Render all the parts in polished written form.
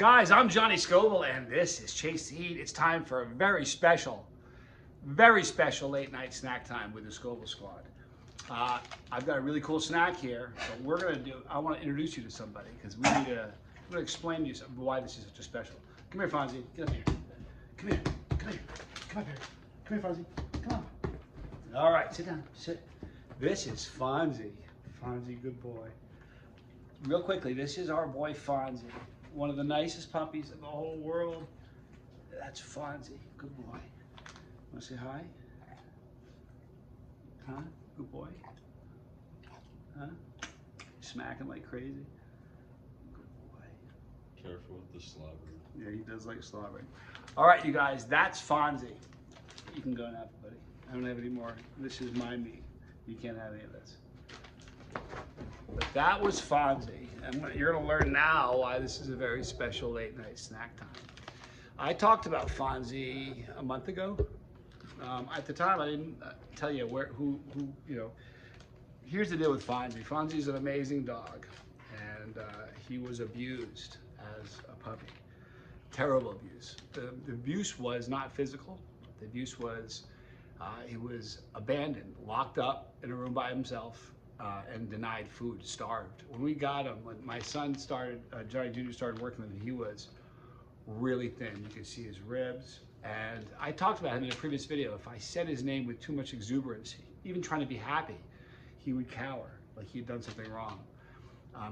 Guys, I'm Johnny Scoble, and this is Chase the Heat. It's time for a very special late night snack time with the Scoble Squad. I've got a really cool snack here, but I want to introduce you to somebody because I'm going to explain to you why this is such a special. Come here, Fonzie. Get up here. Come here. Come here. Come up here. Come here, Fonzie. Come on. All right, sit down. Sit. This is Fonzie. Fonzie, good boy. Real quickly, this is our boy Fonzie. One of the nicest puppies in the whole world. That's Fonzie. Good boy. Want to say hi? Huh? Good boy. Huh? Smacking like crazy. Good boy. Careful with the slobber. Yeah, he does like slobbering. All right, you guys, that's Fonzie. You can go now, buddy. I don't have any more. This is my meat. You can't have any of this. But that was Fonzie, and you're going to learn now why this is a very special late night snack time. I talked about Fonzie a month ago. At the time, I didn't tell you who, you know. Here's the deal with Fonzie. Fonzie's an amazing dog, and he was abused as a puppy. Terrible abuse. The abuse was not physical. The abuse was he was abandoned, locked up in a room by himself. And denied food, starved. When we got him, when my son started, Johnny Jr. started working with him, he was really thin. You could see his ribs. And I talked about him in a previous video. If I said his name with too much exuberance, even trying to be happy, he would cower, like he had done something wrong.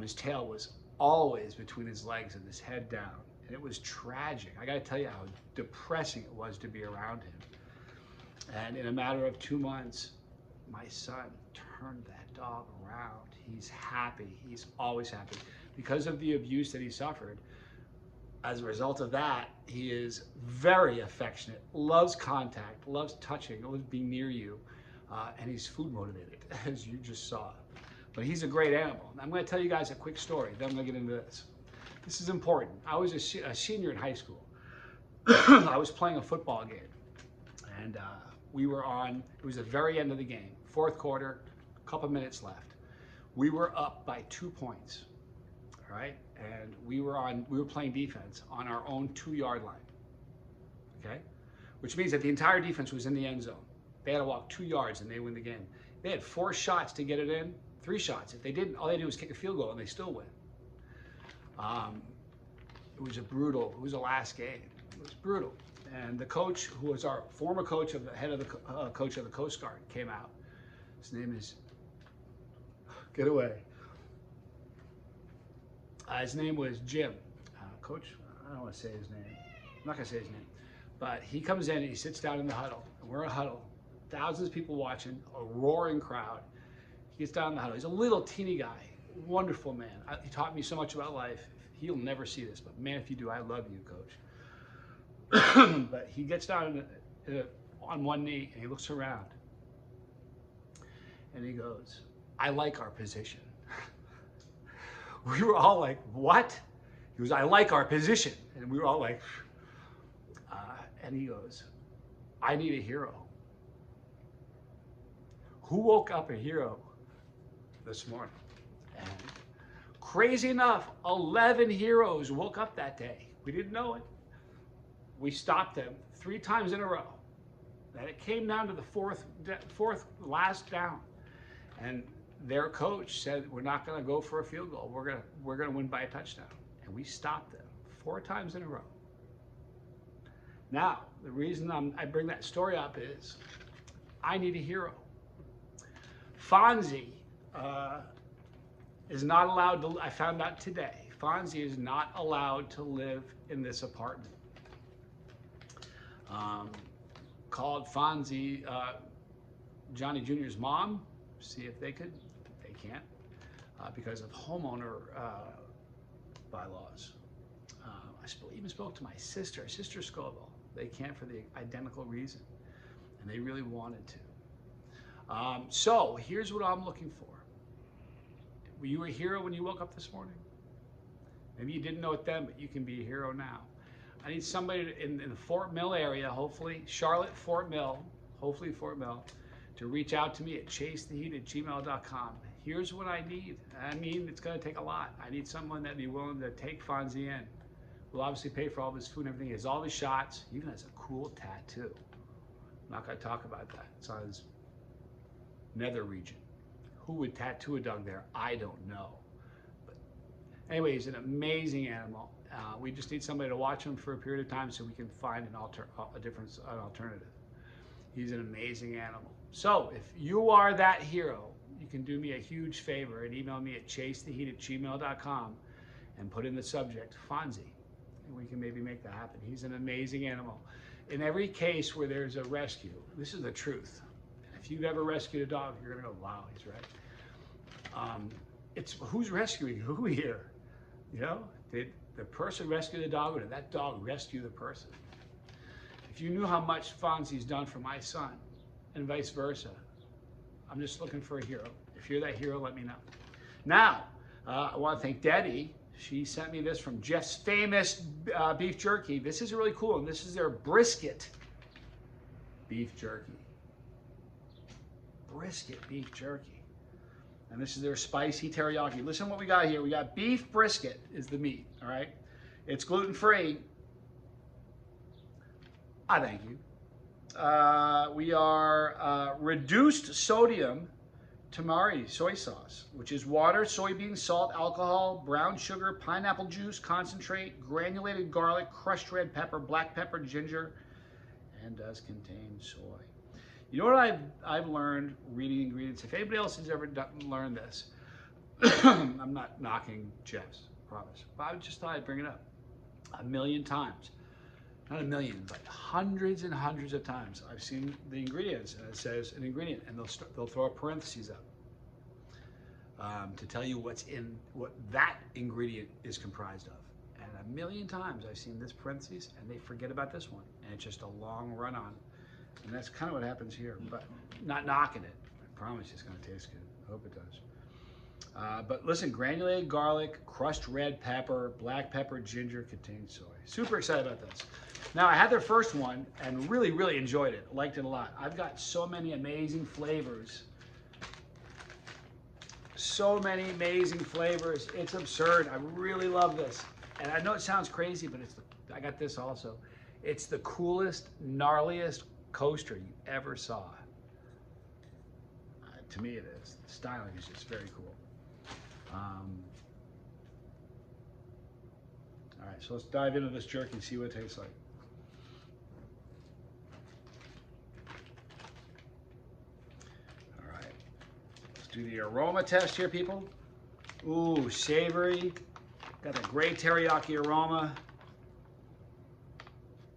His tail was always between his legs and his head down. And it was tragic. I gotta tell you how depressing it was to be around him. And in a matter of 2 months, my son turned that dog around. He's happy. He's always happy. Because of the abuse that he suffered, as a result of that, he is very affectionate, loves contact, loves touching, loves being near you, and he's food motivated, as you just saw. But he's a great animal. I'm going to tell you guys a quick story, then I'm going to get into this. This is important. I was a senior in high school. I was playing a football game, and we were on, it was the very end of the game, fourth quarter, a couple minutes left. We were up by 2 points, all right? And we were playing defense on our own 2-yard line, okay? Which means that the entire defense was in the end zone. They had to walk 2 yards and they win the game. They had 4 shots to get it in, 3 shots. If they didn't, all they did was kick a field goal and they still win. It was it was the last game. It was brutal. And the coach, who was our former coach, of the head of the coach of the Coast Guard, came out. His name is, get away. His name was Jim. Coach, I don't want to say his name. I'm not going to say his name. But he comes in and he sits down in the huddle. And we're in a huddle. Thousands of people watching, a roaring crowd. He gets down in the huddle. He's a little teeny guy. Wonderful man. He taught me so much about life. He'll never see this, but man, if you do, I love you, Coach. But he gets down on one knee and he looks around. And he goes, I like our position. We were all like, what? He goes, I like our position. And we were all like, and he goes, I need a hero. Who woke up a hero this morning? And crazy enough, 11 heroes woke up that day. We didn't know it. We stopped them 3 times in a row. And it came down to the fourth last down. And their coach said, we're not going to go for a field goal. We're going to win by a touchdown. And we stopped them 4 times in a row. Now, the reason I bring that story up is I need a hero. Fonzie is not allowed to, I found out today, Fonzie is not allowed to live in this apartment. Called Fonzie, Johnny Jr.'s mom, see if they could. They can't because of homeowner bylaws. I even spoke to my sister Scoble. They can't for the identical reason, and they really wanted to. So here's what I'm looking for. Were you a hero when you woke up this morning? Maybe you didn't know it then, but you can be a hero now. I need somebody in the Fort Mill area, hopefully, Charlotte, Fort Mill, hopefully Fort Mill, to reach out to me at chasetheheat@gmail.com. Here's what I need. I mean, it's going to take a lot. I need someone that'd be willing to take Fonzie in will obviously pay for all of his food and everything. He has all his shots. He even has a cool tattoo. I'm not going to talk about that. It's on his nether region. Who would tattoo a dog there? I don't know. But anyway, he's an amazing animal. We just need somebody to watch him for a period of time so we can find an alternative. He's an amazing animal. So if you are that hero, you can do me a huge favor and email me at chasetheheat@gmail.com and put in the subject Fonzie, and we can maybe make that happen. He's an amazing animal. In every case where there's a rescue, this is the truth. If you've ever rescued a dog, you're gonna go, wow, he's right. It's who's rescuing who here? You know, did the person rescue the dog, or did that dog rescue the person? If you knew how much Fonzie's done for my son, and vice versa, I'm just looking for a hero. If you're that hero, let me know. Now, I want to thank Debbie. She sent me this from Jeff's Famous Beef Jerky. This is really cool, and this is their brisket beef jerky. Brisket beef jerky. And this is their spicy teriyaki. Listen what we got here. We got beef brisket is the meat, all right? It's gluten-free. I thank you. We are reduced sodium tamari soy sauce, which is water, soybean, salt, alcohol, brown sugar, pineapple juice, concentrate, granulated garlic, crushed red pepper, black pepper, ginger, and does contain soy. You know what I've learned reading ingredients? If anybody else has ever learned this, I'm not knocking Jeff's, promise, but I just thought I'd bring it up a million times. Not a million, but hundreds and hundreds of times I've seen the ingredients, and it says an ingredient, and they'll throw a parentheses up to tell you what that ingredient is comprised of. And a million times I've seen this parentheses, and they forget about this one, and it's just a long run on. And that's kind of what happens here, but not knocking it. I promise it's going to taste good. I hope it does. But listen, granulated garlic, crushed red pepper, black pepper, ginger, contains soy. Super excited about this. Now, I had their first one and really, really enjoyed it. Liked it a lot. I've got so many amazing flavors. So many amazing flavors. It's absurd. I really love this. And I know it sounds crazy, but I got this also. It's the coolest, gnarliest coaster you ever saw. To me, it is. The styling is just very cool. All right, so let's dive into this jerky and see what it tastes like. All right, let's do the aroma test here, people. Ooh, savory. Got a great teriyaki aroma.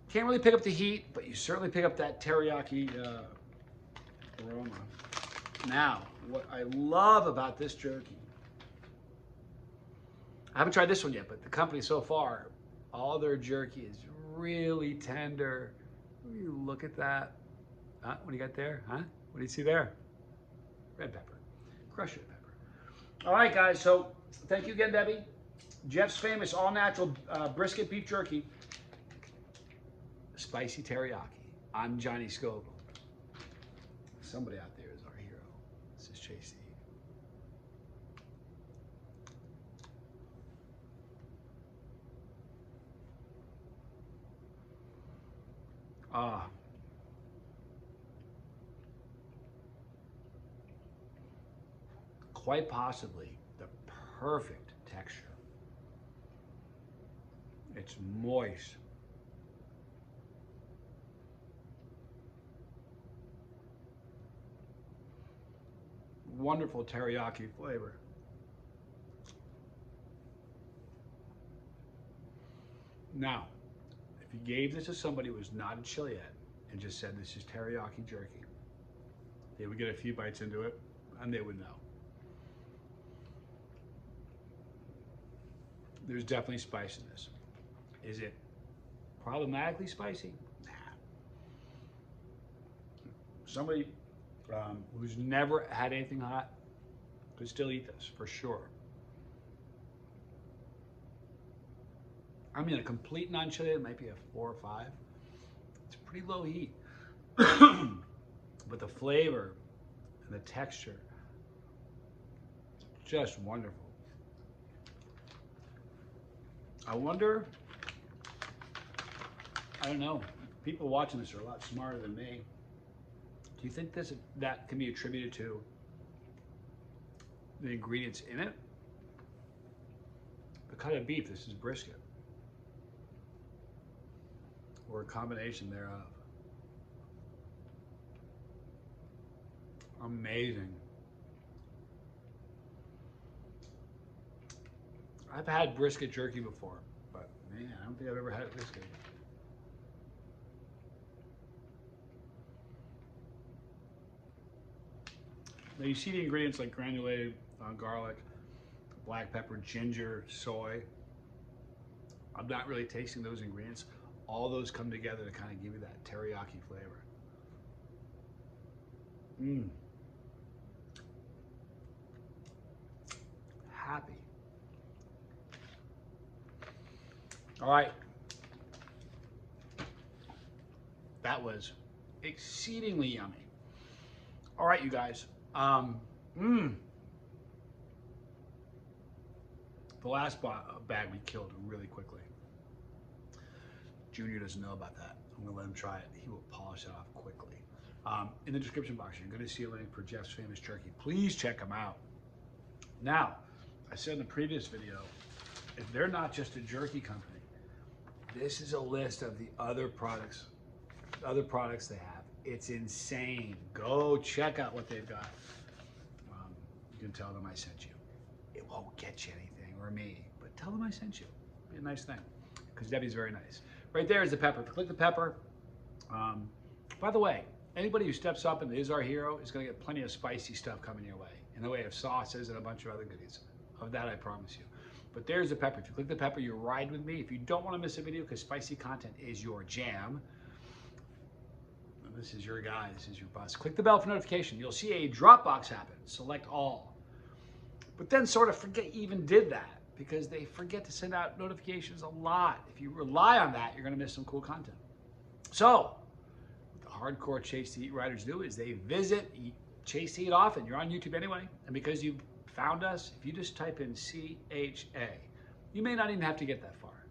Can't really pick up the heat, but you certainly pick up that teriyaki aroma. Now, what I love about this jerky, I haven't tried this one yet, but the company so far, all their jerky is really tender. You look at that. Huh? What do you got there? Huh? What do you see there? Red pepper. Crushed red pepper. All right, guys, so thank you again, Debbie. Jeff's Famous all-natural brisket beef jerky. Spicy teriyaki. I'm Johnny Scoble. Somebody out there is our hero. This is Chase. Quite possibly the perfect texture. It's moist. Wonderful teriyaki flavor. Now, if you gave this to somebody who was not a chili yet and just said this is teriyaki jerky, they would get a few bites into it and they would know. There's definitely spice in this. Is it problematically spicy? Nah. Somebody who's never had anything hot could still eat this for sure. I mean, a complete non-chili, it might be a 4 or 5. It's pretty low heat. But the flavor and the texture, just wonderful. I wonder I don't know. People watching this are a lot smarter than me. Do you think that can be attributed to the ingredients in it? The cut of beef, this is brisket. Or a combination thereof. Amazing. I've had brisket jerky before, but man, I don't think I've ever had it this good. Now you see the ingredients like granulated garlic, black pepper, ginger, soy. I'm not really tasting those ingredients. All those come together to kind of give you that teriyaki flavor. Mmm. Happy. All right. That was exceedingly yummy. All right, you guys. The last bag we killed really quickly. Junior doesn't know about that. I'm gonna let him try it. He will polish it off quickly. In the description box, you're gonna see a link for Jeff's Famous Jerky. Please check them out. Now, I said in the previous video, if they're not just a jerky company, this is a list of the other products they have. It's insane. Go check out what they've got. You can tell them I sent you. It won't get you anything, or me, but tell them I sent you. Be a nice thing, because Debbie's very nice. Right there is the pepper. If you click the pepper, by the way, anybody who steps up and is our hero is going to get plenty of spicy stuff coming your way in the way of sauces and a bunch of other goodies. Of that, I promise you. But there's the pepper. If you click the pepper, you ride with me. If you don't want to miss a video because spicy content is your jam, and this is your guy, this is your boss, click the bell for notification. You'll see a drop box happen. Select all. But then sort of forget you even did that because they forget to send out notifications a lot. If you rely on that, you're going to miss some cool content. So, what the hardcore Chase to Eat riders do is they visit Chase to Eat Often. You're on YouTube anyway, and because you found us, if you just type in CHA, you may not even have to get that far.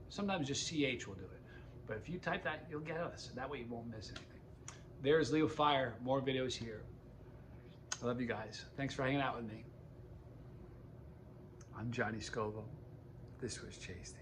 Sometimes just CH will do it. But if you type that, you'll get us. That way you won't miss anything. There's Leo Fire. More videos here. I love you guys. Thanks for hanging out with me. I'm Johnny Scoville. This was Chase.